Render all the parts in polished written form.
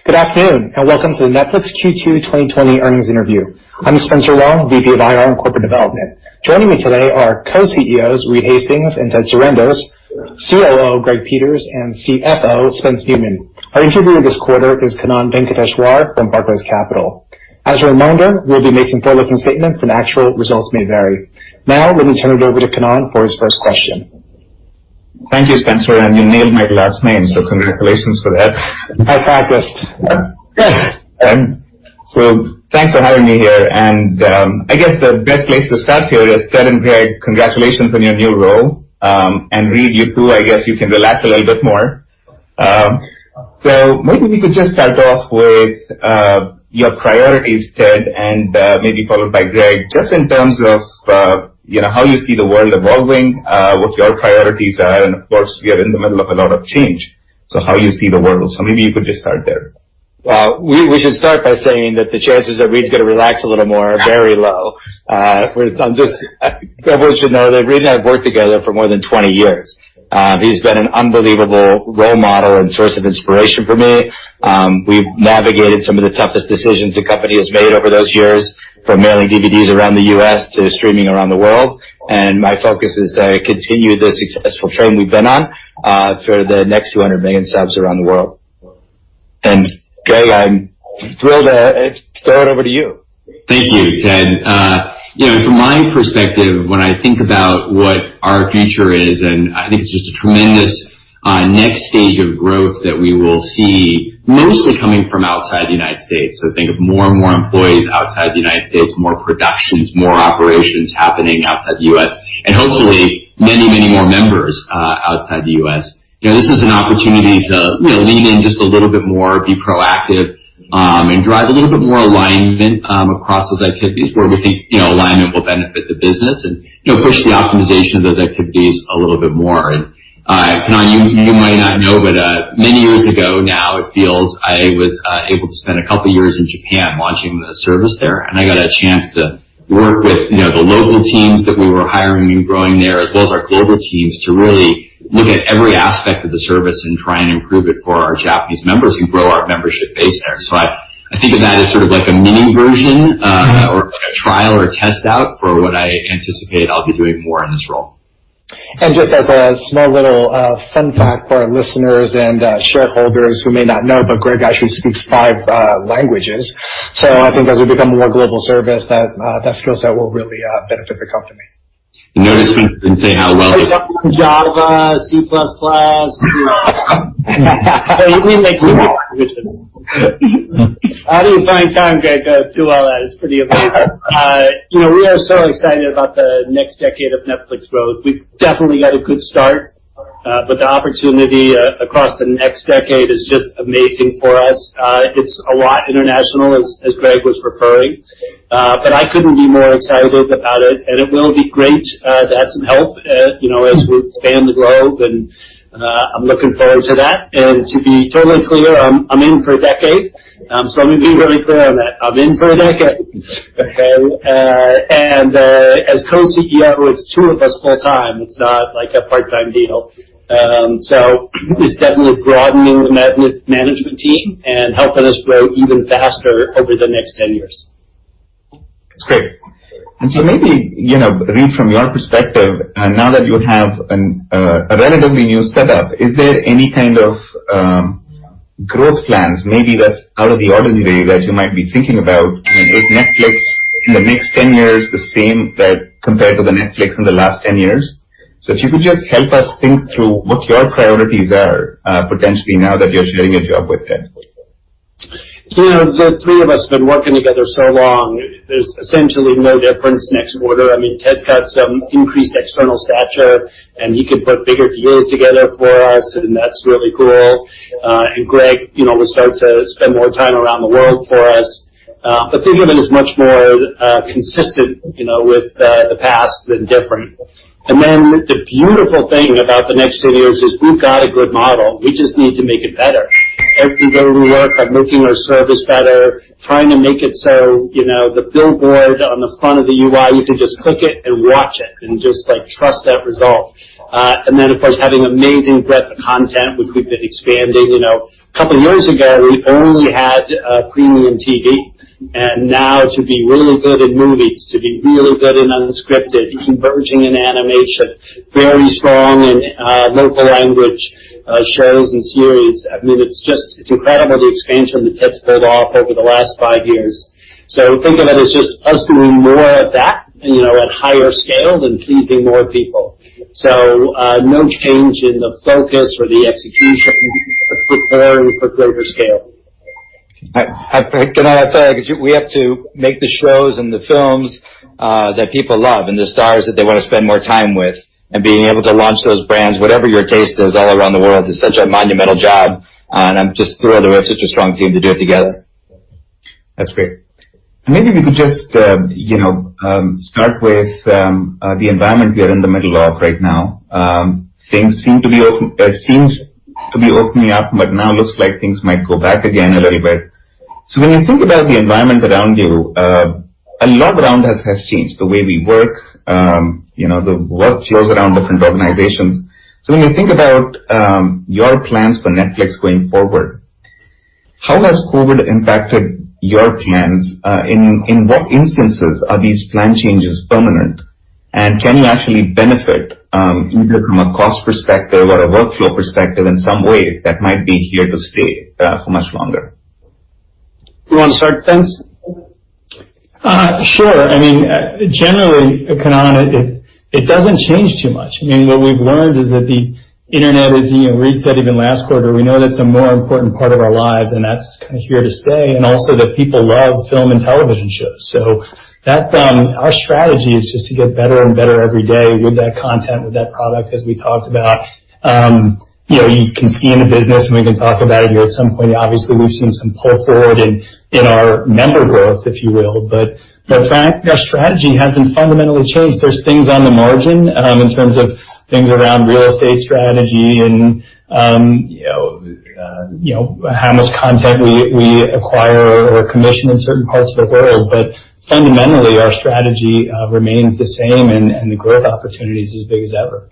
Good afternoon, and welcome to the Netflix Q2 2020 earnings interview. I'm Spencer Wong, VP of IR and Corporate Development. Joining me today are co-CEOs Reed Hastings and Ted Sarandos, COO Greg Peters, and CFO Spence Newman. Our interviewer this quarter is Kannan Venkateshwar from Barclays Capital. As a reminder, we'll be making forward-looking statements and actual results may vary. Now, let me turn it over to Kannan for his first question. Thank you, Spencer, and you nailed my last name, so congratulations for that. I practiced. So thanks for having me here, and I guess the best place to start here is Ted and Greg, congratulations on your new role. And Reed, you too, I guess you can relax a little bit more. So maybe we could just start off with your priorities, Ted, and maybe followed by Greg, just in terms of how you see the world evolving, what your priorities are, and of course we are in the middle of a lot of change. So how you see the world. So maybe you could just start there. Well, we should start by saying that the chances that Reed's going to relax a little more are very low. Everyone should know that Reed and I have worked together for more than 20 years. He's been an unbelievable role model and source of inspiration for me. We've navigated some of the toughest decisions the company has made over those years, from mailing DVDs around the U.S. to streaming around the world. And my focus is to continue the successful train we've been on for the next 200 million subs around the world. And Greg, I'm thrilled to throw it over to you. Thank you, Ted. From my perspective, when I think about what our future is, and I think it's just a tremendous next stage of growth that we will see, mostly coming from outside the United States. So think of more and more employees outside the United States, more productions, more operations happening outside the U.S., and hopefully many, many more members outside the U.S. This is an opportunity to lean in just a little bit more, be proactive, and drive a little bit more alignment across those activities where we think alignment will benefit the business, and push the optimization of those activities a little bit more. And Kannan, you might not know, but many years ago now, it feels, I was able to spend a couple years in Japan launching the service there, and I got a chance to work with the local teams that we were hiring and growing there, as well as our global teams, to really look at every aspect of the service and try and improve it for our Japanese members and grow our membership base there. So I think of that as sort of like a mini version or like a trial or a test out for what I anticipate I'll be doing more in this role. And just as a small little fun fact for our listeners and shareholders who may not know, but Greg actually speaks 5 languages. So I think as we become a more global service, that skill set will really benefit the company. Notice we didn't say how well it's Java, C++. You mean like 2 languages. How do you find time, Greg, to do all that? It's pretty amazing. We are so excited about the next decade of Netflix growth. We've definitely got a good start, but the opportunity across the next decade is just amazing for us. It's a lot international, as Greg was referring. But I couldn't be more excited about it, and it will be great to have some help, as we expand the globe, and I'm looking forward to that. And to be totally clear, I'm in for a decade, so let me be really clear on that. I'm in for a decade, okay? And as co-CEO, it's 2 of us full-time. It's not like a part-time deal. So it's definitely broadening the management team and helping us grow even faster over the next 10 years. That's great. And so maybe, Reed, from your perspective, now that you have a relatively new setup, is there any kind of growth plans, maybe that's out of the ordinary, that you might be thinking about? Is Netflix in the next 10 years the same that compared to the Netflix in the last 10 years? So if you could just help us think through what your priorities are, potentially now that you're sharing a job with Ted. The 3 of us have been working together so long, there's essentially no difference next quarter. I mean, Ted's got some increased external stature, and he can put bigger deals together for us, and that's really cool. And Greg, will start to spend more time around the world for us. But think of it as much more consistent, with the past than different. And then the beautiful thing about the next 10 years is we've got a good model. We just need to make it better. Every day we work on making our service better, trying to make it so, the billboard on the front of the UI, you can just click it and watch it and just trust that result. And then, of course, having amazing breadth of content, which we've been expanding. A couple of years ago, we only had premium TV. And now to be really good in movies, to be really good in unscripted, emerging in animation, very strong in local language shows and series. I mean, it's incredible the expansion that Ted's pulled off over the last 5 years. So think of it as just us doing more of that, at higher scale and pleasing more people. So no change in the focus or the execution, but preparing for greater scale. Can I tell you, because we have to make the shows and the films that people love and the stars that they want to spend more time with, and being able to launch those brands, whatever your taste is, all around the world is such a monumental job. And I'm just thrilled that we have such a strong team to do it together. That's great. Maybe we could just, start with the environment we are in the middle of right now. Things seem to be opening up, but now looks like things might go back again a little bit. So when you think about the environment around you, a lot around us has changed. The way we work, the work flows around different organizations. So when you think about your plans for Netflix going forward, how has COVID impacted your plans? In what instances are these plan changes permanent? And can you actually benefit either from a cost perspective or a workflow perspective in some way that might be here to stay for much longer? You want to start, Vince? Sure. I mean, generally, Kannan, it doesn't change too much. I mean, what we've learned is that the Internet is, Reed said even last quarter, we know that's a more important part of our lives, and that's kind of here to stay, and also that people love film and television shows. So that our strategy is just to get better and better every day with that content, with that product, as we talked about. You can see in the business, and we can talk about it here at some point. Obviously, we've seen some pull forward in our member growth, if you will, but frankly, our strategy hasn't fundamentally changed. There's things on the margin in terms of things around real estate strategy and how much content we acquire or commission in certain parts of the world, but fundamentally, our strategy remains the same, and the growth opportunity is as big as ever.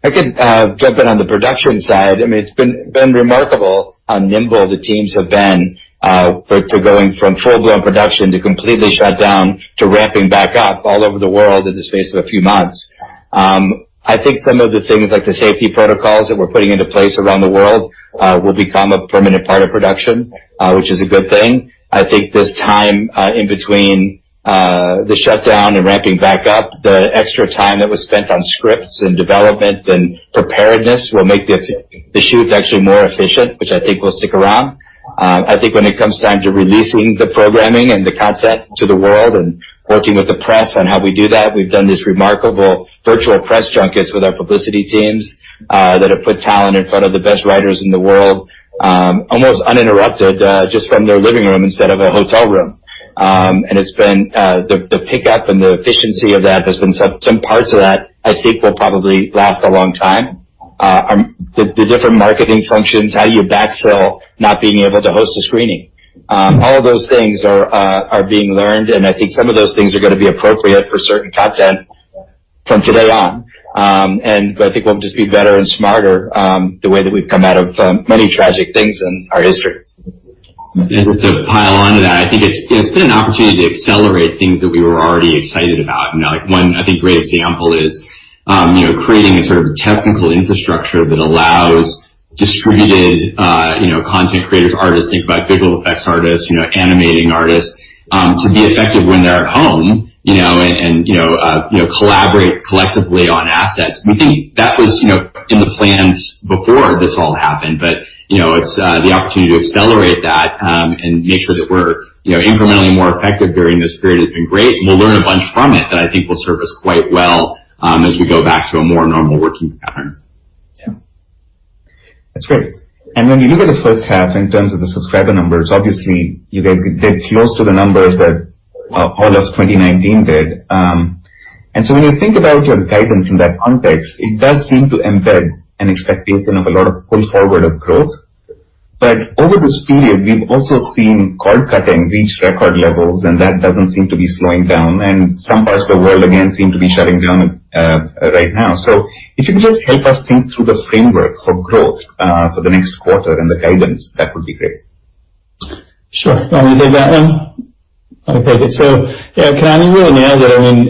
I could jump in on the production side. I mean, it's been remarkable how nimble the teams have been to going from full-blown production to completely shut down to ramping back up all over the world in the space of a few months. I think some of the things like the safety protocols that we're putting into place around the world will become a permanent part of production, which is a good thing. I think this time in between the shutdown and ramping back up, the extra time that was spent on scripts and development and preparedness will make the shoots actually more efficient, which I think will stick around. I think when it comes time to releasing the programming and the content to the world and working with the press on how we do that, we've done this remarkable virtual press junkets with our publicity teams that have put talent in front of the best writers in the world, almost uninterrupted, just from their living room instead of a hotel room. And it's been the pickup and the efficiency of that has been some parts of that I think will probably last a long time. The different marketing functions, how do you backfill not being able to host a screening? All of those things are being learned, and I think some of those things are going to be appropriate for certain content from today on. And I think we'll just be better and smarter the way that we've come out of many tragic things in our history. And just to pile onto that, I think it's been an opportunity to accelerate things that we were already excited about. And like one, I think, great example is, creating a sort of technical infrastructure that allows distributed, content creators, artists, think about visual effects artists, animating artists, to be effective when they're at home, and collaborate collectively on assets. We think that was, in the plans before this all happened, but it's the opportunity to accelerate that and make sure that we're incrementally more effective during this period has been great. And we'll learn a bunch from it that I think will serve us quite well as we go back to a more normal working pattern. Yeah, that's great. And when you look at the first half in terms of the subscriber numbers, obviously you guys did close to the numbers that all of 2019 did. And so when you think about your guidance in that context, it does seem to embed an expectation of a lot of pull forward of growth. But over this period, we've also seen cord cutting reach record levels, and that doesn't seem to be slowing down. And some parts of the world, again, seem to be shutting down right now. So if you could just help us think through the framework for growth for the next quarter and the guidance, that would be great. Sure. You want me to take that one? I'll take it. So, yeah, Kanani really nailed it. I mean,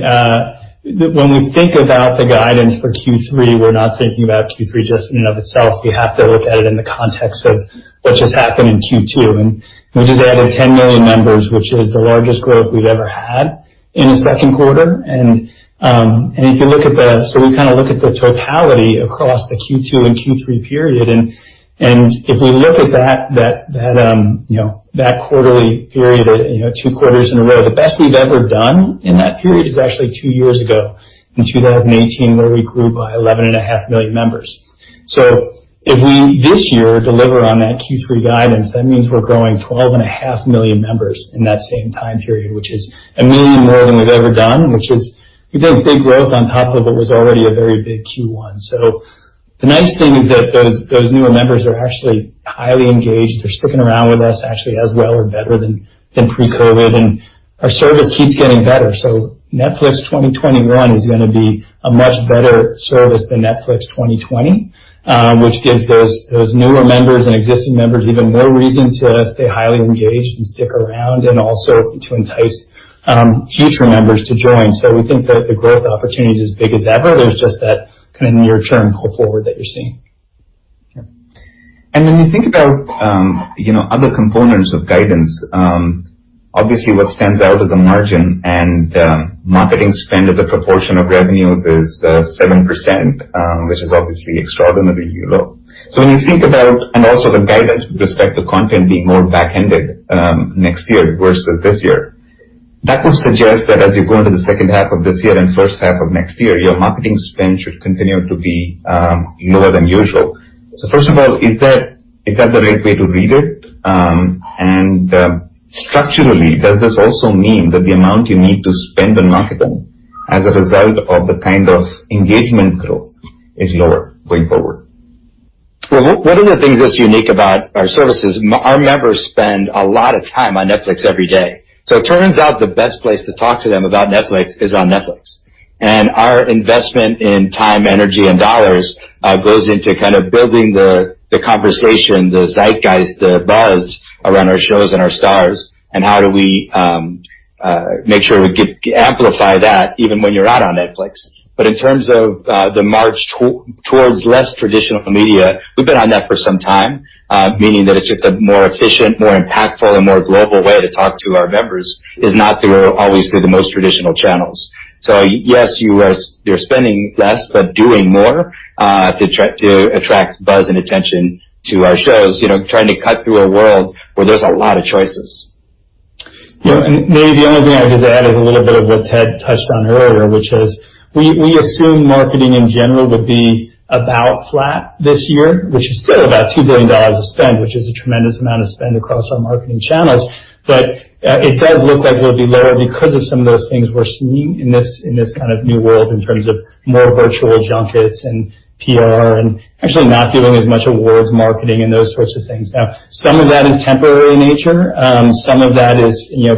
when we think about the guidance for Q3, we're not thinking about Q3 just in and of itself. We have to look at it in the context of what just happened in Q2. And we just added 10 million members, which is the largest growth we've ever had in the second quarter. And if you look at so we kind of look at the totality across the Q2 and Q3 period. And if we look at that quarterly period, 2 quarters in a row, the best we've ever done in that period is actually 2 years ago in 2018, where we grew by 11.5 million members. So if we this year deliver on that Q3 guidance, that means we're growing 12.5 million members in that same time period, which is 1 million more than we've ever done, which is, we think, big growth on top of what was already a very big Q1. So the nice thing is that those newer members are actually highly engaged. They're sticking around with us actually as well or better than pre-COVID, and our service keeps getting better. So Netflix 2021 is going to be a much better service than Netflix 2020, which gives those newer members and existing members even more reason to stay highly engaged and stick around, and also to entice future members to join. So we think that the growth opportunity is as big as ever. There's just that kind of near-term pull forward that you're seeing. And when you think about other components of guidance, obviously what stands out is the margin, and marketing spend as a proportion of revenues is 7%, which is obviously extraordinarily low. So when you think about, and also the guidance with respect to content being more back-ended next year versus this year, that would suggest that as you go into the second half of this year and first half of next year, your marketing spend should continue to be lower than usual. So first of all, is that the right way to read it? And structurally, does this also mean that the amount you need to spend on marketing as a result of the kind of engagement growth is lower going forward? Well, one of the things that's unique about our services, our members spend a lot of time on Netflix every day. So it turns out the best place to talk to them about Netflix is on Netflix. And our investment in time, energy, and dollars goes into kind of building the conversation, the zeitgeist, the buzz around our shows and our stars, and how do we make sure we amplify that even when you're not on Netflix. But in terms of the march towards less traditional media, we've been on that for some time, meaning that it's just a more efficient, more impactful, and more global way to talk to our members is not always through the most traditional channels. So yes, you're spending less, but doing more to attract buzz and attention to our shows, trying to cut through a world where there's a lot of choices. And maybe the only thing I just add is a little bit of what Ted touched on earlier, which is we assume marketing in general would be about flat this year, which is still about $2 billion of spend, which is a tremendous amount of spend across our marketing channels. But it does look like it will be lower because of some of those things we're seeing in this kind of new world in terms of more virtual junkets and PR, and actually not doing as much awards marketing and those sorts of things. Now, some of that is temporary in nature. Some of that is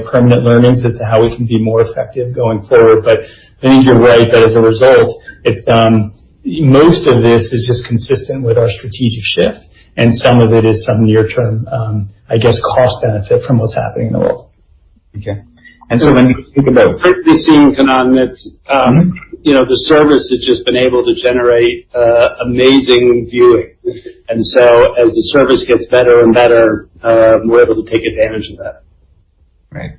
permanent learnings as to how we can be more effective going forward. But I think you're right that as a result, it's most of this is just consistent with our strategic shift, and some of it is some near-term, cost benefit from what's happening in the world. Okay. And so when you think about we're seeing, Kanan, that the service has just been able to generate amazing viewing, and so as the service gets better and better, we're able to take advantage of that. Right.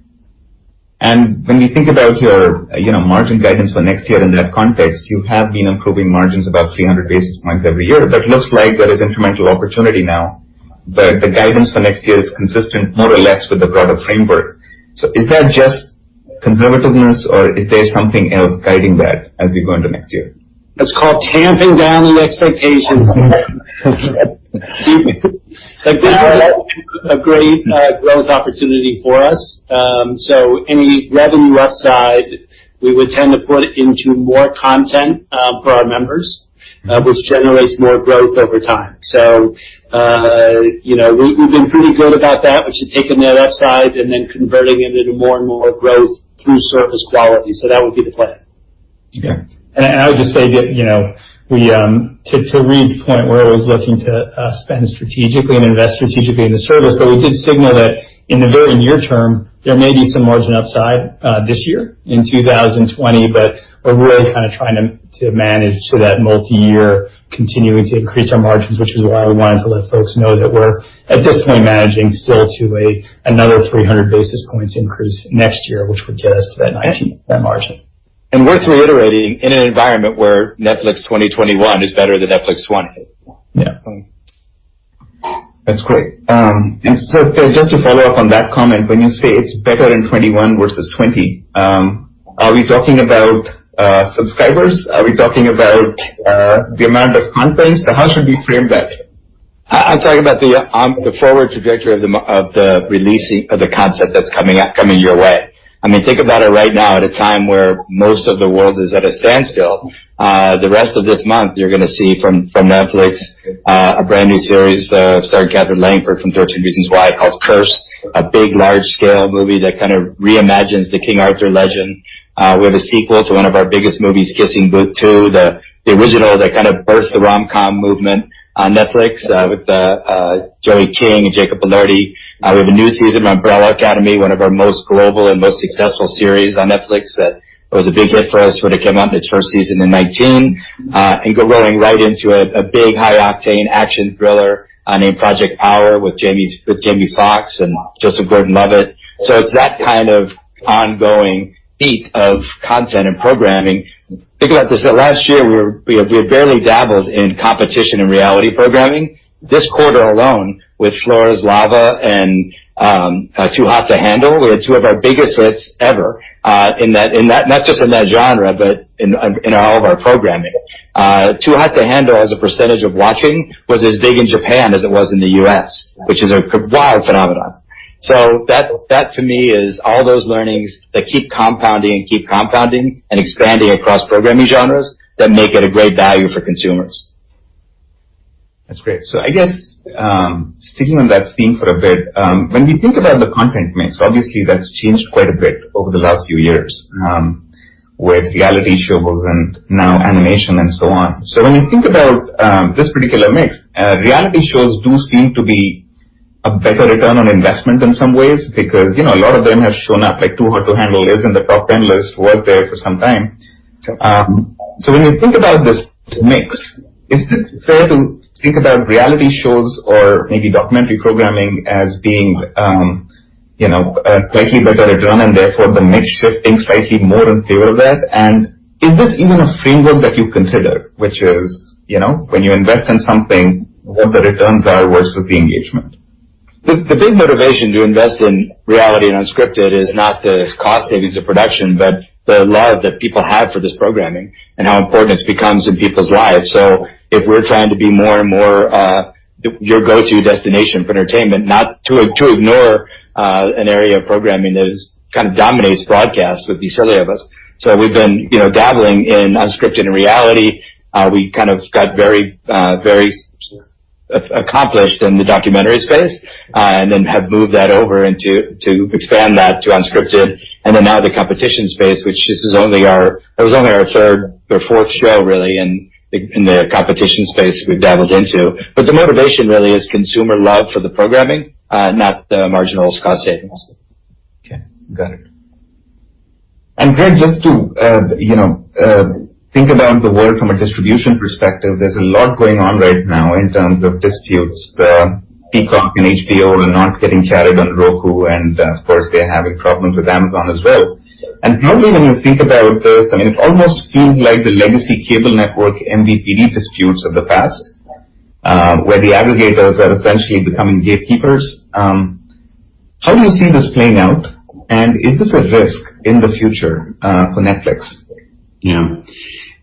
And when we think about your margin guidance for next year in that context, you have been improving margins about 300 basis points every year, but looks like there is incremental opportunity now. But the guidance for next year is consistent more or less with the broader framework. So is that just conservativeness, or is there something else guiding that as we go into next year? It's called tamping down the expectations. Like, this is a great growth opportunity for us. So any revenue upside, we would tend to put into more content for our members. which generates more growth over time. So, we've been pretty good about that, which is taking that upside and then converting it into more and more growth through service quality. So that would be the plan. Okay. And I would just say that, we, to Reed's point, we're always looking to spend strategically and invest strategically in the service, but we did signal that in the very near term, there may be some margin upside this year in 2020, but we're really kind of trying to manage to that multi-year continuing to increase our margins, which is why we wanted to let folks know that we're, at this point, managing still to another 300 basis points increase next year, which would get us to that 19% margin. And worth reiterating, in an environment where Netflix 2021 is better than Netflix 20. Yeah. That's great. And so just to follow up on that comment, when you say it's better in 21 versus 20, are we talking about subscribers? Are we talking about the amount of content? So how should we frame that? I'm talking about the forward trajectory of the releasing of the content that's coming your way. I mean, think about it right now at a time where most of the world is at a standstill. The rest of this month, you're going to see from Netflix a brand new series starring Catherine Langford from 13 Reasons Why called Curse, a big, large-scale movie that kind of reimagines the King Arthur legend. We have a sequel to one of our biggest movies, Kissing Booth 2, the original that kind of birthed the rom-com movement on Netflix with Joey King and Jacob Elordi. We have a new season of Umbrella Academy, one of our most global and most successful series on Netflix that was a big hit for us when it came out in its first season in 19, and rolling right into a big high-octane action thriller named Project Power with Jamie Foxx and Joseph Gordon-Levitt. So it's that kind of ongoing beat of content and programming. Think about this. Last year, we had barely dabbled in competition and reality programming. This quarter alone, with Flora's Lava and Too Hot to Handle, we had two of our biggest hits ever in that not just in that genre, but in all of our programming. Too Hot to Handle as a percentage of watching was as big in Japan as it was in the U.S., which is a wild phenomenon. So that to me is all those learnings that keep compounding and expanding across programming genres that make it a great value for consumers. That's great. So I guess sticking on that theme for a bit, when we think about the content mix, obviously that's changed quite a bit over the last few years with reality shows and now animation and so on. So when you think about this particular mix, reality shows do seem to be a better return on investment in some ways because, a lot of them have shown up, like Too Hot to Handle is in the top 10 list, was there for some time. So when you think about this mix, is it fair to think about reality shows or maybe documentary programming as being, a slightly better return and therefore the mix shifting slightly more in favor of that? And is this even a framework that you consider, which is, when you invest in something, what the returns are versus the engagement? The big motivation to invest in reality and unscripted is not the cost savings of production, but the love that people have for this programming and how important it becomes in people's lives. So if we're trying to be more and more your go-to destination for entertainment, not to ignore an area of programming that kind of dominates broadcast, would be silly of us. So we've been, dabbling in unscripted and reality. We kind of got very accomplished in the documentary space, and then have moved that over to expand that to unscripted, and then now the competition space, which was only our third or fourth show really in the competition space we've dabbled into. But the motivation really is consumer love for the programming, not the marginal cost savings. Okay, got it. And Greg, just to think about the world from a distribution perspective, there's a lot going on right now in terms of disputes. Peacock and HBO are not getting carried on Roku, and of course they're having problems with Amazon as well. And probably when you think about this, it almost feels like the legacy cable network MVPD disputes of the past, where the aggregators are essentially becoming gatekeepers. How do you see this playing out? And is this a risk in the future for Netflix? Yeah.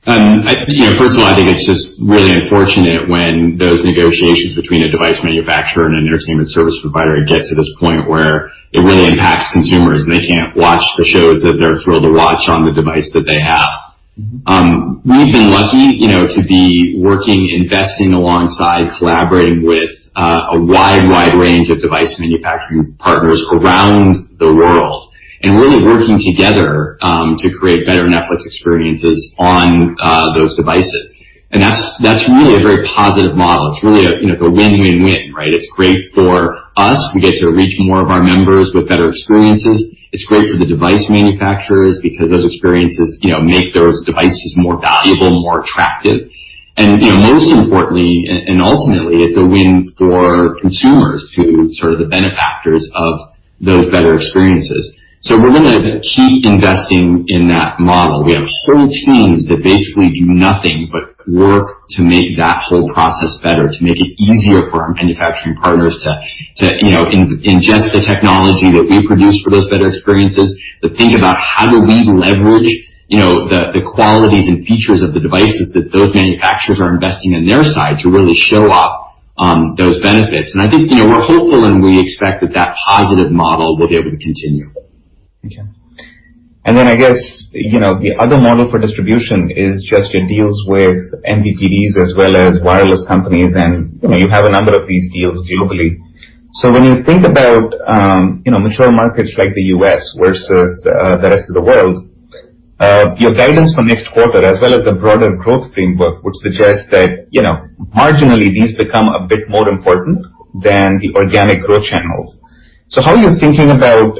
First of all, I think it's just really unfortunate when those negotiations between a device manufacturer and an entertainment service provider get to this point where it really impacts consumers and they can't watch the shows that they're thrilled to watch on the device that they have. We've been lucky, to be working, investing alongside, collaborating with a wide range of device manufacturing partners around the world, and really working together to create better Netflix experiences on those devices. And that's really a very positive model. It's really it's a win-win-win, right? It's great for us. We get to reach more of our members with better experiences. It's great for the device manufacturers because those experiences, make those devices more valuable, more attractive. And, most importantly and ultimately, it's a win for consumers, to sort of the benefactors of those better experiences. So we're going to keep investing in that model. We have whole teams that basically do nothing but work to make that whole process better, to make it easier for our manufacturing partners to ingest the technology that we produce for those better experiences, to think about how do we leverage the qualities and features of the devices that those manufacturers are investing in their side to really show off those benefits. And I think, we're hopeful and we expect that positive model will be able to continue. Okay. And then I guess, the other model for distribution is just your deals with MVPDs as well as wireless companies, and, you have a number of these deals globally. So when you think about, mature markets like the U.S. versus the rest of the world, your guidance for next quarter as well as the broader growth framework would suggest that, marginally these become a bit more important than the organic growth channels. So how are you thinking about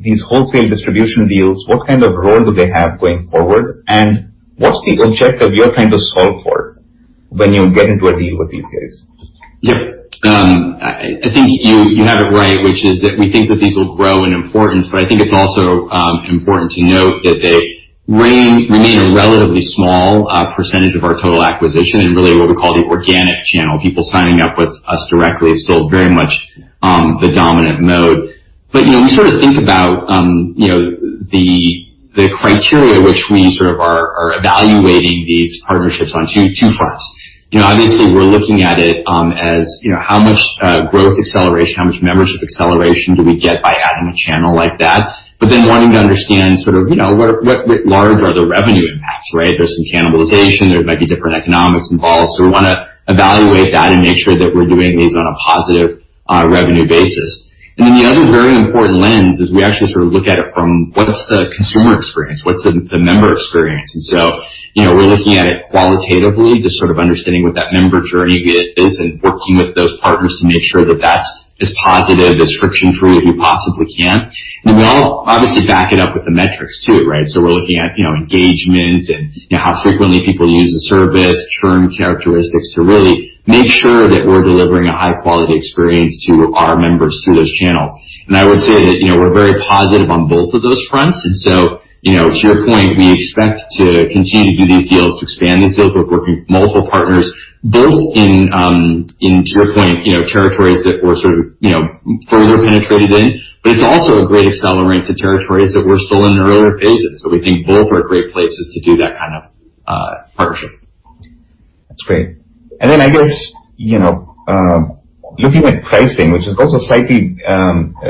these wholesale distribution deals? What kind of role do they have going forward? And what's the objective you're trying to solve for when you get into a deal with these guys? Yep. I think you have it right, which is that we think that these will grow in importance, but I think it's also important to note that they remain a relatively small percentage of our total acquisition, and really what we call the organic channel. People signing up with us directly is still very much the dominant mode. But, we sort of think about, the criteria which we sort of are evaluating these partnerships on two fronts. Obviously we're looking at it as, how much growth acceleration, how much membership acceleration do we get by adding a channel like that? But then wanting to understand sort of, what large are the revenue impacts, right? There's some cannibalization, there might be different economics involved. So we want to evaluate that and make sure that we're doing these on a positive revenue basis. And then the other very important lens is we actually sort of look at it from what's the consumer experience, what's the member experience. And so, we're looking at it qualitatively, just sort of understanding what that member journey is and working with those partners to make sure that that's as positive, as friction-free as we possibly can. And then we all obviously back it up with the metrics too, right? So we're looking at, engagement and, how frequently people use the service, churn characteristics, to really make sure that we're delivering a high-quality experience to our members through those channels. And I would say that, we're very positive on both of those fronts. And so, to your point, we expect to continue to do these deals, to expand these deals. We're working with multiple partners, both in to your point, territories that we're sort of, further penetrated in, but it's also a great accelerant to territories that we're still in earlier phases. So we think both are great places to do that kind of partnership. That's great. And then I guess, looking at pricing, which is also slightly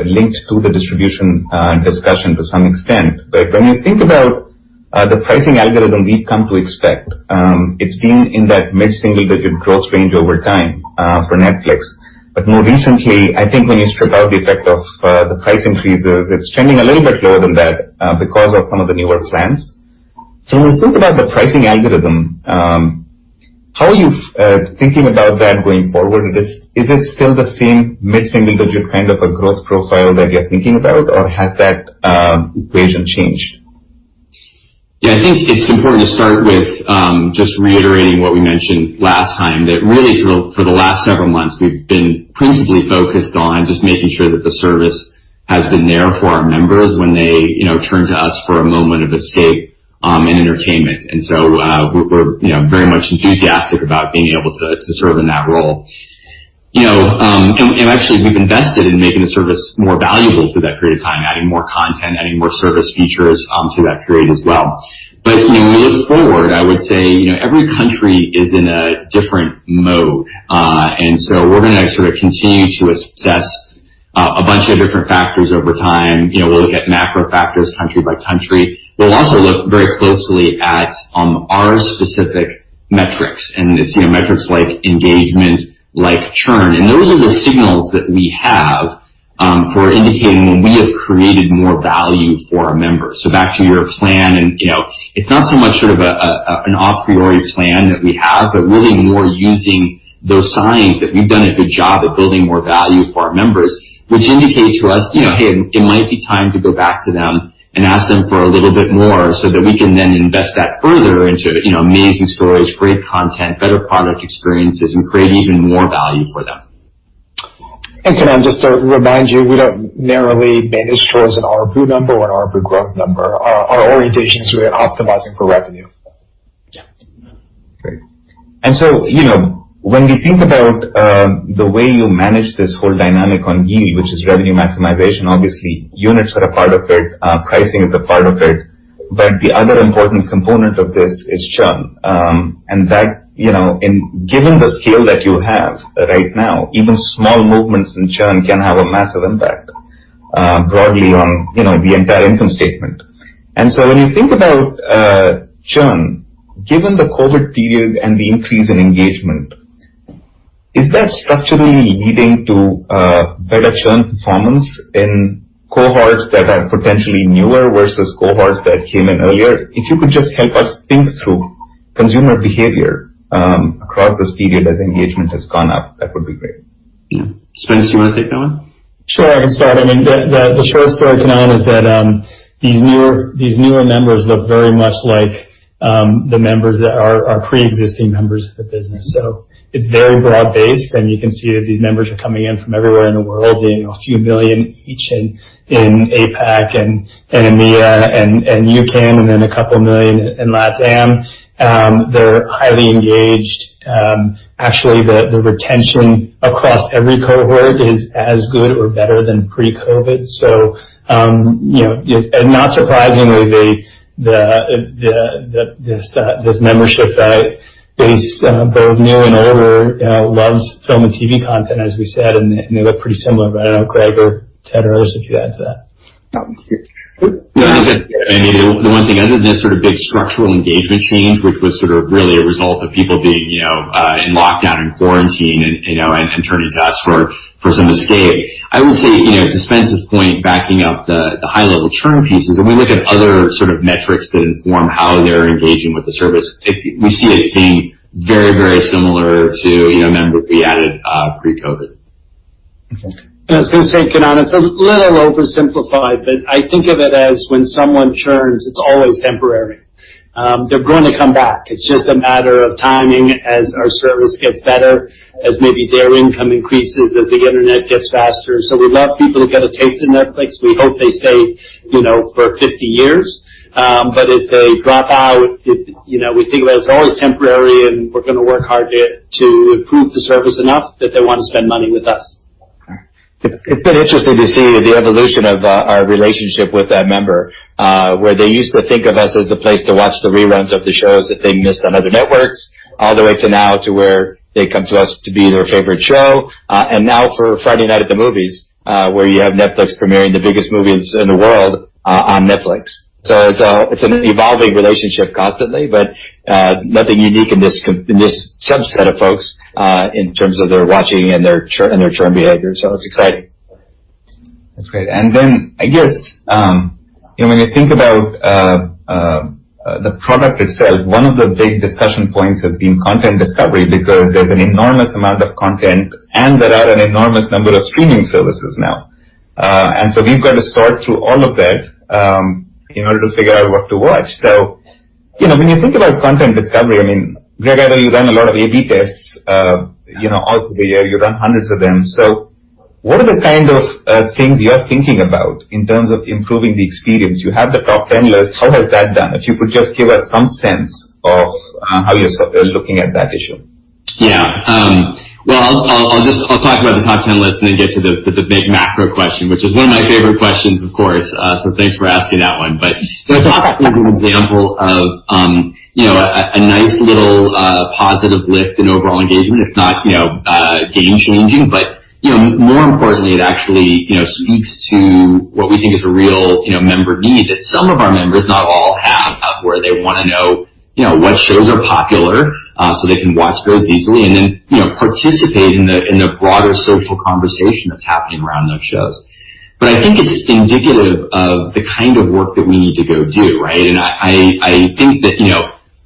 linked to the distribution discussion to some extent, but when you think about the pricing algorithm we've come to expect, it's been in that mid-single-digit growth range over time for Netflix. But more recently, I think when you strip out the effect of the price increases, it's trending a little bit lower than that because of some of the newer plans. So when you think about the pricing algorithm, how are you thinking about that going forward? Is it still the same mid-single-digit kind of a growth profile that you're thinking about, or has that equation changed? Yeah, I think it's important to start with just reiterating what we mentioned last time, that really for the last several months we've been principally focused on just making sure that the service has been there for our members when they turn to us for a moment of escape and entertainment. And so we're very much enthusiastic about being able to serve in that role. And actually we've invested in making the service more valuable through that period of time, adding more content, adding more service features to that period as well. But, when we look forward, I would say, every country is in a different mode. And so we're going to sort of continue to assess a bunch of different factors over time. We'll look at macro factors country by country. We'll also look very closely at our specific metrics, and it's metrics like engagement, like churn, and those are the signals that we have for indicating when we have created more value for our members. So back to your plan, and it's not so much sort of an a priori plan that we have, but really more using those signs that we've done a good job at building more value for our members, which indicate to us, hey, it might be time to go back to them and ask them for a little bit more so that we can then invest that further into, amazing stories, great content, better product experiences, and create even more value for them. And Kanan, just to remind you, we don't narrowly manage towards an ARPU number or an ARPU growth number. Our orientation is really optimizing for revenue. Great. And so, when we think about the way you manage this whole dynamic on yield, which is revenue maximization, obviously units are a part of it, pricing is a part of it, but the other important component of this is churn. And that, given the scale that you have right now, even small movements in churn can have a massive impact broadly on, the entire income statement. And so when you think about churn, given the COVID period and the increase in engagement, is that structurally leading to better churn performance in cohorts that are potentially newer versus cohorts that came in earlier? If you could just help us think through consumer behavior across this period as engagement has gone up, that would be great. Yeah. Spence, you want to take that one? Sure, I can start. I mean, the short story, Kanan, is that these newer members look very much like the members that are pre-existing members of the business. So it's very broad-based, and you can see that these members are coming in from everywhere in the world, a few million each in APAC and EMEA and UCAN, and then a couple million in LATAM. They're highly engaged. Actually, the retention across every cohort is as good or better than pre-COVID. So, and not surprisingly, this membership base, both new and older, loves film and TV content, as we said, and they look pretty similar. But I don't know, Greg or Ted or others, if you add to that. I think the one thing, other than this sort of big structural engagement change, which was sort of really a result of people being, in lockdown and quarantine and turning to us for some escape, I would say, to Spence's point, backing up the high level churn pieces, when we look at other sort of metrics that inform how they're engaging with the service, we see it being very, very similar to, members we added, pre-COVID. Okay. I was going to say, Kanan, it's a little oversimplified, but I think of it as when someone churns, it's always temporary. They're going to come back. It's just a matter of timing as our service gets better, as maybe their income increases, as the internet gets faster. So we love people to get a taste of Netflix. We hope they stay, for 50 years. But if they drop out, we think about it as always temporary, and we're going to work hard to improve the service enough that they want to spend money with us. It's been interesting to see the evolution of our relationship with that member, where they used to think of us as the place to watch the reruns of the shows that they missed on other networks, all the way to now to where they come to us to be their favorite show, and now for Friday night at the movies, where you have Netflix premiering the biggest movies in the world on Netflix. So it's an evolving relationship constantly, but nothing unique in this subset of folks in terms of their watching and their churn behavior. So it's exciting. That's great. And then I guess when you think about the product itself, one of the big discussion points has been content discovery, because there's an enormous amount of content and there are an enormous number of streaming services now, and so we've got to sort through all of that in order to figure out what to watch. So, when you think about content discovery, I mean, Greg, I know you run a lot of A/B tests, all through the year. You run hundreds of them. So, what are the kind of things you're thinking about in terms of improving the experience? You have the top 10 list. How has that done? If you could just give us some sense of how you're looking at that issue. Yeah. Well, I'll talk about the top 10 list and then get to the big macro question, which is one of my favorite questions, of course. So thanks for asking that one. But the top 10 is an example of, a nice little positive lift in overall engagement. It's not, game changing, but more importantly, it actually, speaks to what we think is a real, member need that some of our members, not all, have, where they want to know, what shows are popular, so they can watch those easily, and then, participate in the broader social conversation that's happening around those shows. But I think it's indicative of the kind of work that we need to go do, right? And I think that,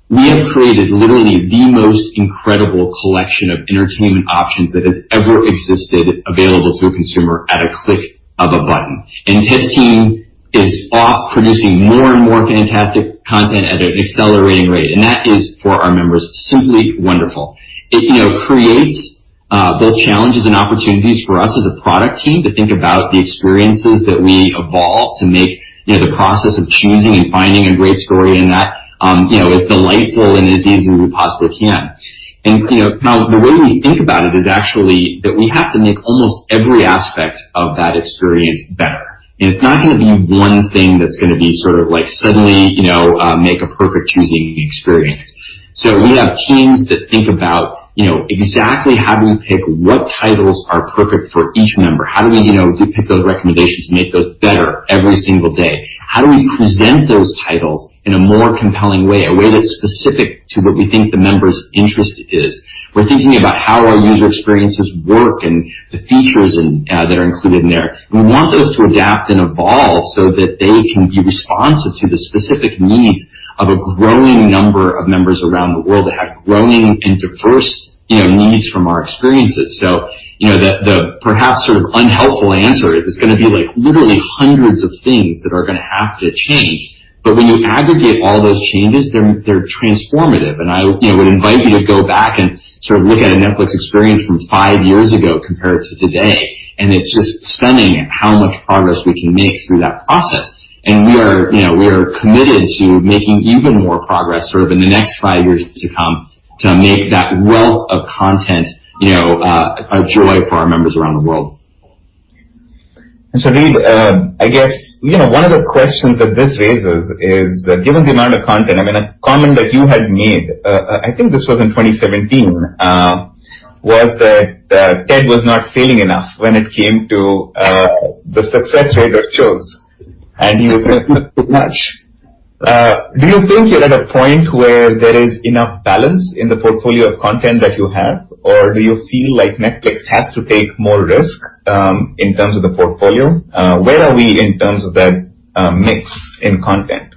we have created literally the most incredible collection of entertainment options that has ever existed available to a consumer at a click of a button. And Ted's team is off producing more and more fantastic content at an accelerating rate. And that is, for our members, simply wonderful. It, creates both challenges and opportunities for us as a product team to think about the experiences that we evolve to make, the process of choosing and finding a great story in that as delightful and as easy as we possibly can. And, now the way we think about it is actually that we have to make almost every aspect of that experience better. And it's not going to be one thing that's going to be sort of like suddenly, make a perfect choosing experience. So we have teams that think about, exactly how do we pick what titles are perfect for each member? How do we, pick those recommendations and make those better every single day? How do we present those titles in a more compelling way, a way that's specific to what we think the member's interest is? We're thinking about how our user experiences work and the features that are included in there. We want those to adapt and evolve so that they can be responsive to the specific needs of a growing number of members around the world that have growing and diverse, needs from our experiences. So, the perhaps sort of unhelpful answer is it's going to be like literally hundreds of things that are going to have to change. But when you aggregate all those changes, they're transformative. And I, would invite you to go back and sort of look at a Netflix experience from 5 years ago compared to today. And it's just stunning how much progress we can make through that process. And we are committed to making even more progress sort of in the next 5 years to come to make that wealth of content, a joy for our members around the world. And so, Reed, I guess, one of the questions that this raises is, given the amount of content, a comment that you had made, I think this was in 2017, was that Ted was not failing enough when it came to the success rate of shows, and he was doing too much. Do you think you're at a point where there is enough balance in the portfolio of content that you have, or do you feel like Netflix has to take more risk in terms of the portfolio? Where are we in terms of that mix in content?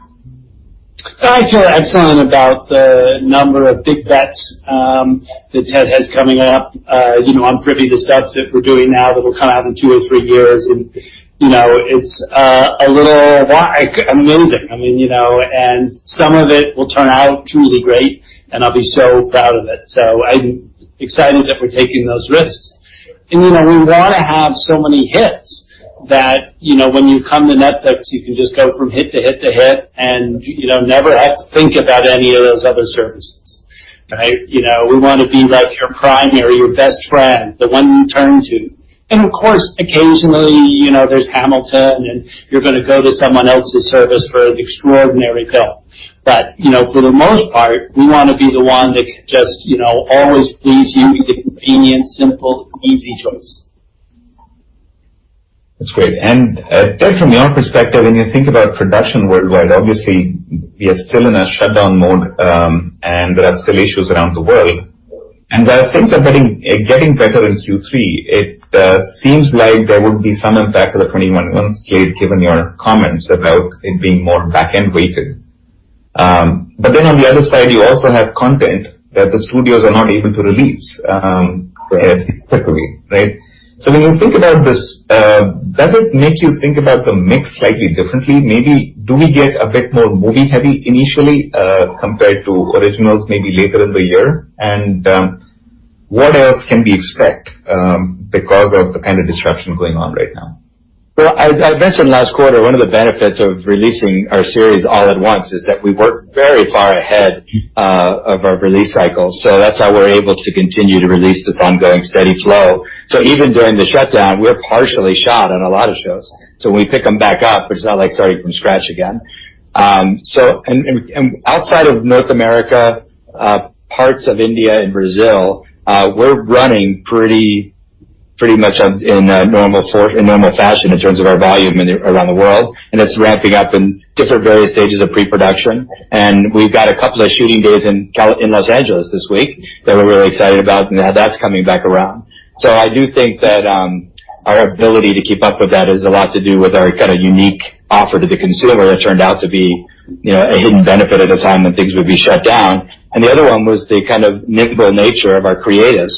I feel excellent about the number of big bets that Ted has coming up. I'm privy to stuff that we're doing now that will come out in 2 or 3 years, and it's a little amazing. And some of it will turn out truly great, and I'll be so proud of it. So I'm excited that we're taking those risks. And, we want to have so many hits that, when you come to Netflix, you can just go from hit to hit to hit and, never have to think about any of those other services. Right? We want to be like your primary, your best friend, the one you turn to. And of course, occasionally, there's Hamilton and you're going to go to someone else's service for an extraordinary film. But, for the most part, we want to be the one that can just, always please you with the convenient, simple, easy choice. That's great. And Ted, from your perspective, when you think about production worldwide, obviously we are still in a shutdown mode, and there are still issues around the world. And while things are getting better in Q3, it seems like there would be some impact to the 21 slate, given your comments about it being more back-end weighted. But then on the other side, you also have content that the studios are not able to release quickly, right? So when you think about this, does it make you think about the mix slightly differently? Maybe do we get a bit more movie-heavy initially compared to originals maybe later in the year? And what else can we expect because of the kind of disruption going on right now? Well, I mentioned last quarter, one of the benefits of releasing our series all at once is that we work very far ahead of our release cycle. So that's how we're able to continue to release this ongoing steady flow. So even during the shutdown, we're partially shot on a lot of shows. So when we pick them back up, it's not like starting from scratch again. So outside of North America, parts of India and Brazil, we're running pretty pretty much in normal fashion in terms of our volume around the world, and it's ramping up in different various stages of pre-production. And we've got a couple of shooting days in Los Angeles this week that we're really excited about, and that's coming back around. So I do think that our ability to keep up with that is a lot to do with our kind of unique offer to the consumer that turned out to be, a hidden benefit at a time when things would be shut down. And the other one was the kind of nimble nature of our creatives,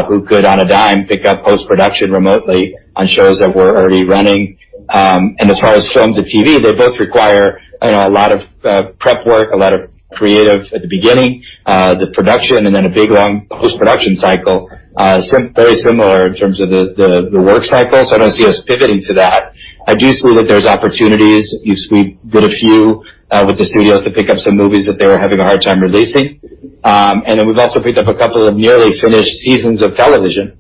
who could, on a dime, pick up post-production remotely on shows that were already running. And as far as film to TV, they both require, a lot of prep work, a lot of creative at the beginning, the production, and then a big, long post-production cycle. Very similar in terms of the work cycle, so I don't see us pivoting to that. I do see that there's opportunities. We did a few with the studios to pick up some movies that they were having a hard time releasing. And then we've also picked up a couple of nearly finished seasons of television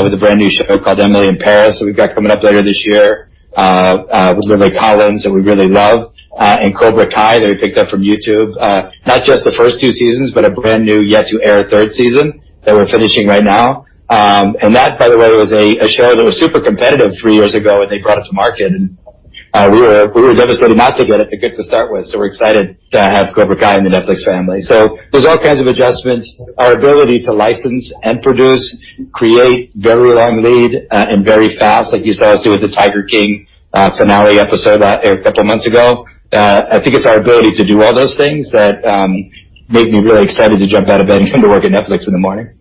with a brand new show called Emily in Paris that we've got coming up later this year with Lily Collins that we really love, and Cobra Kai that we picked up from YouTube. Not just the first 2 seasons, but a brand new, yet-to-air 3rd season that we're finishing right now. And that, by the way, was a show that was super competitive 3 years ago when they brought it to market. And we were devastated not to get it, but good to start with. So we're excited to have Cobra Kai in the Netflix family. So there's all kinds of adjustments. Our ability to license and produce, create very long lead and very fast, like you saw us do with the Tiger King finale episode a couple of months ago. I think it's our ability to do all those things that made me really excited to jump out of bed and come to work at Netflix in the morning.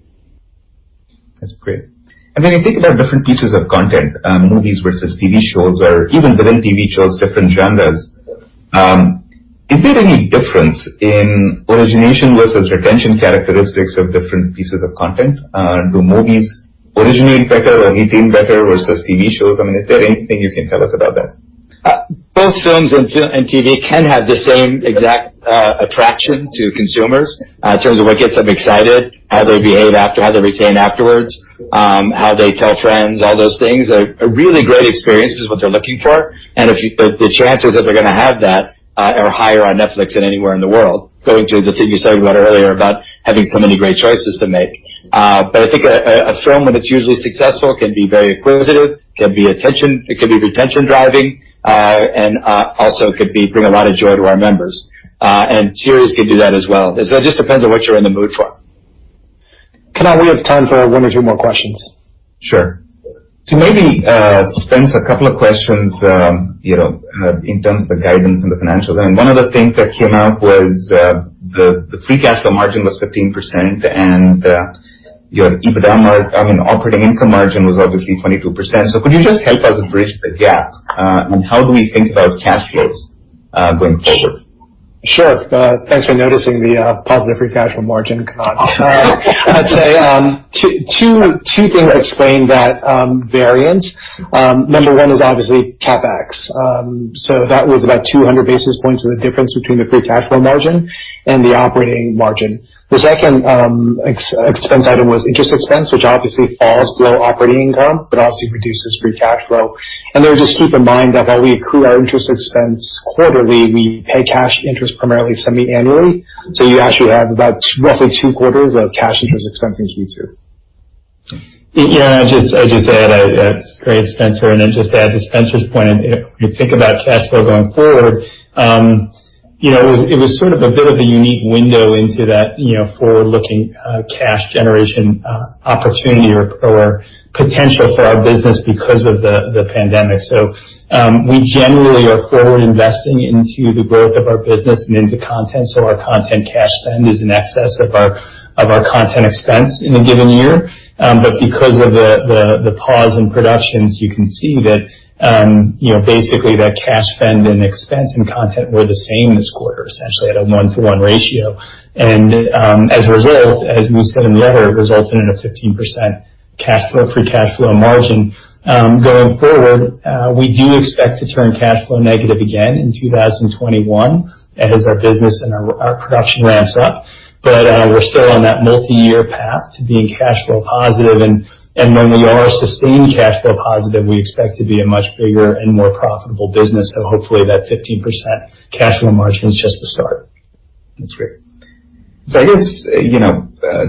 That's great. And when you think about different pieces of content, movies versus TV shows, or even within TV shows, different genres, is there any difference in origination versus retention characteristics of different pieces of content? Do movies originate better or retain better versus TV shows? I mean, is there anything you can tell us about that? Both films and TV can have the same exact attraction to consumers in terms of what gets them excited, how they behave after, how they retain afterwards, how they tell friends, all those things. A really great experience is what they're looking for, and the chances that they're going to have that are higher on Netflix than anywhere in the world. Going to the thing you said about earlier about having so many great choices to make. But I think a film, when it's usually successful, can be very acquisitive, can be retention driving, and also could bring a lot of joy to our members. And series can do that as well. So it just depends on what you're in the mood for. Kanan, we have time for 1 or 2 more questions. Sure. So maybe, Spence, a couple of questions, in terms of the guidance and the financials. And one of the things that came out was the free cash flow margin was 15%, and your EBITDA operating income margin was obviously 22%. So could you just help us bridge the gap, and how do we think about cash flows going forward? Sure. Thanks for noticing the positive free cash flow margin, Kanan. I'd say two things explain that variance. Number one is obviously CapEx. So that was about 200 basis points of the difference between the free cash flow margin and the operating margin. The second expense item was interest expense, which obviously falls below operating income, but obviously reduces free cash flow. And there, just keep in mind that while we accrue our interest expense quarterly, we pay cash interest primarily semi-annually. So you actually have about roughly 2 quarters of cash interest expense in Q2. Yeah, I just add, that's great, Spencer, and then just add to Spencer's point, if you think about cash flow going forward, it was sort of a bit of a unique window into that, forward-looking cash generation opportunity or potential for our business because of the pandemic. So we generally are forward investing into the growth of our business and into content. So our content cash spend is in excess of our content expense in a given year. But because of the pause in productions, you can see that basically that cash spend and expense and content were the same this quarter, essentially at a 1-to-1 ratio. And as a result, as we said in the letter, it resulted in a 15% free cash flow margin. Going forward, we do expect to turn cash flow negative again in 2021 as our business and our production ramps up. But we're still on that multi-year path to being cash flow positive, and when we are sustained cash flow positive, we expect to be a much bigger and more profitable business. So hopefully that 15% cash flow margin is just the start. That's great. So I guess,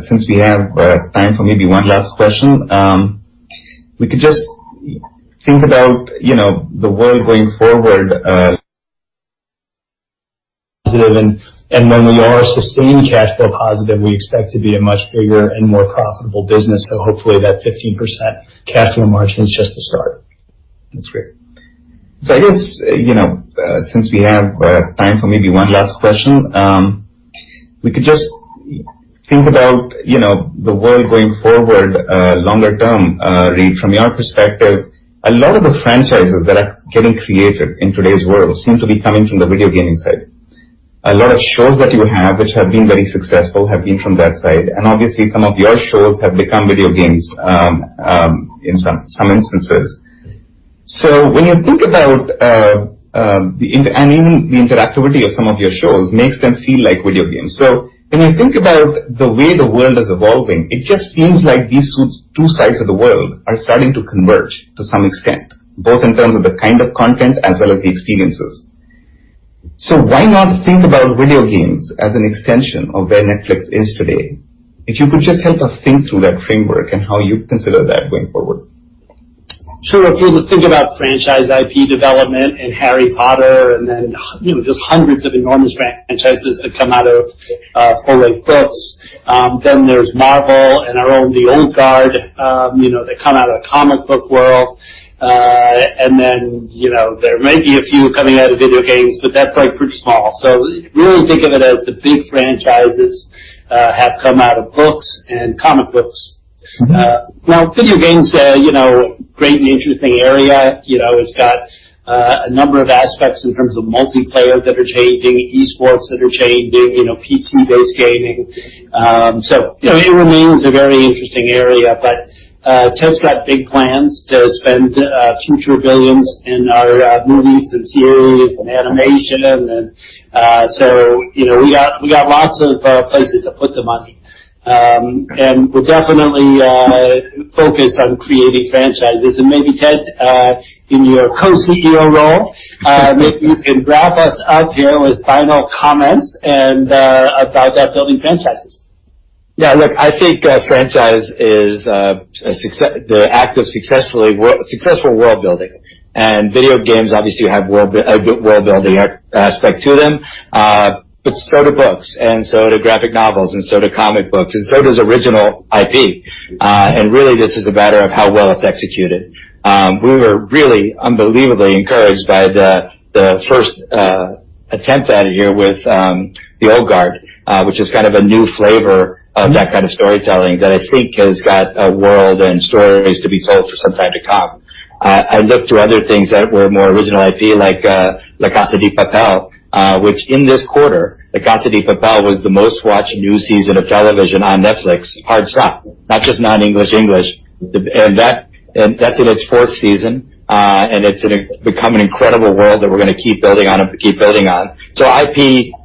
since we have time for maybe one last question, we could just think about, the world going forward, positive, and when we are sustained cash flow positive, we expect to be a much bigger and more profitable business. So hopefully that 15% cash flow margin is just the start. That's great. So I guess, since we have time for maybe one last question, we could just think about, the world going forward, longer term, Reed, from your perspective. A lot of the franchises that are getting created in today's world seem to be coming from the video gaming side. A lot of shows that you have, which have been very successful, have been from that side, and obviously some of your shows have become video games in some instances. So when you think about and even the interactivity of some of your shows makes them feel like video games. So when you think about the way the world is evolving, it just seems like these two sides of the world are starting to converge to some extent, both in terms of the kind of content as well as the experiences. So why not think about video games as an extension of where Netflix is today? If you could just help us think through that framework and how you consider that going forward. Sure. If you think about franchise IP development and Harry Potter, and then just hundreds of enormous franchises that come out of full-length books. Then there's Marvel and our own The Old Guard, that come out of the comic book world. And then, there may be a few coming out of video games, but that's pretty small. So really think of it as the big franchises have come out of books and comic books. Now, video games, great and interesting area. It's got a number of aspects in terms of multiplayer that are changing, esports that are changing, PC-based gaming. So, it remains a very interesting area, but Ted's got big plans to spend future billions in our movies and series and animation, and so we got lots of places to put the money, and we're definitely focused on creating franchises. And maybe Ted, in your co-CEO role, maybe you can wrap us up here with final comments and about building franchises. Yeah, look, I think franchise is the act of successful world building, and video games obviously have world building aspect to them, but so do books, and so do graphic novels, and so do comic books, and so does original IP. And really, this is a matter of how well it's executed. We were really unbelievably encouraged by the first attempt at it here with The Old Guard, which is kind of a new flavor of that kind of storytelling that I think has got a world and stories to be told for some time to come. I looked to other things that were more original IP, like La Casa de Papel, which in this quarter, La Casa de Papel was the most watched new season of television on Netflix, hard stop, not just non-English, English. And that's in its fourth season, and it's become an incredible world that we're going to keep building on. So IP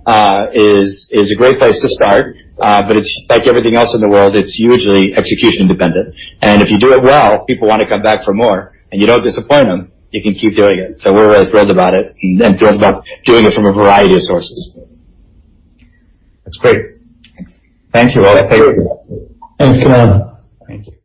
is a great place to start. But it's like everything else in the world, it's hugely execution dependent. And if you do it well, people want to come back for more, and you don't disappoint them, you can keep doing it. So we're really thrilled about it, and thrilled about doing it from a variety of sources. That's great. Thank you all. Thanks, Kanan. Thank you.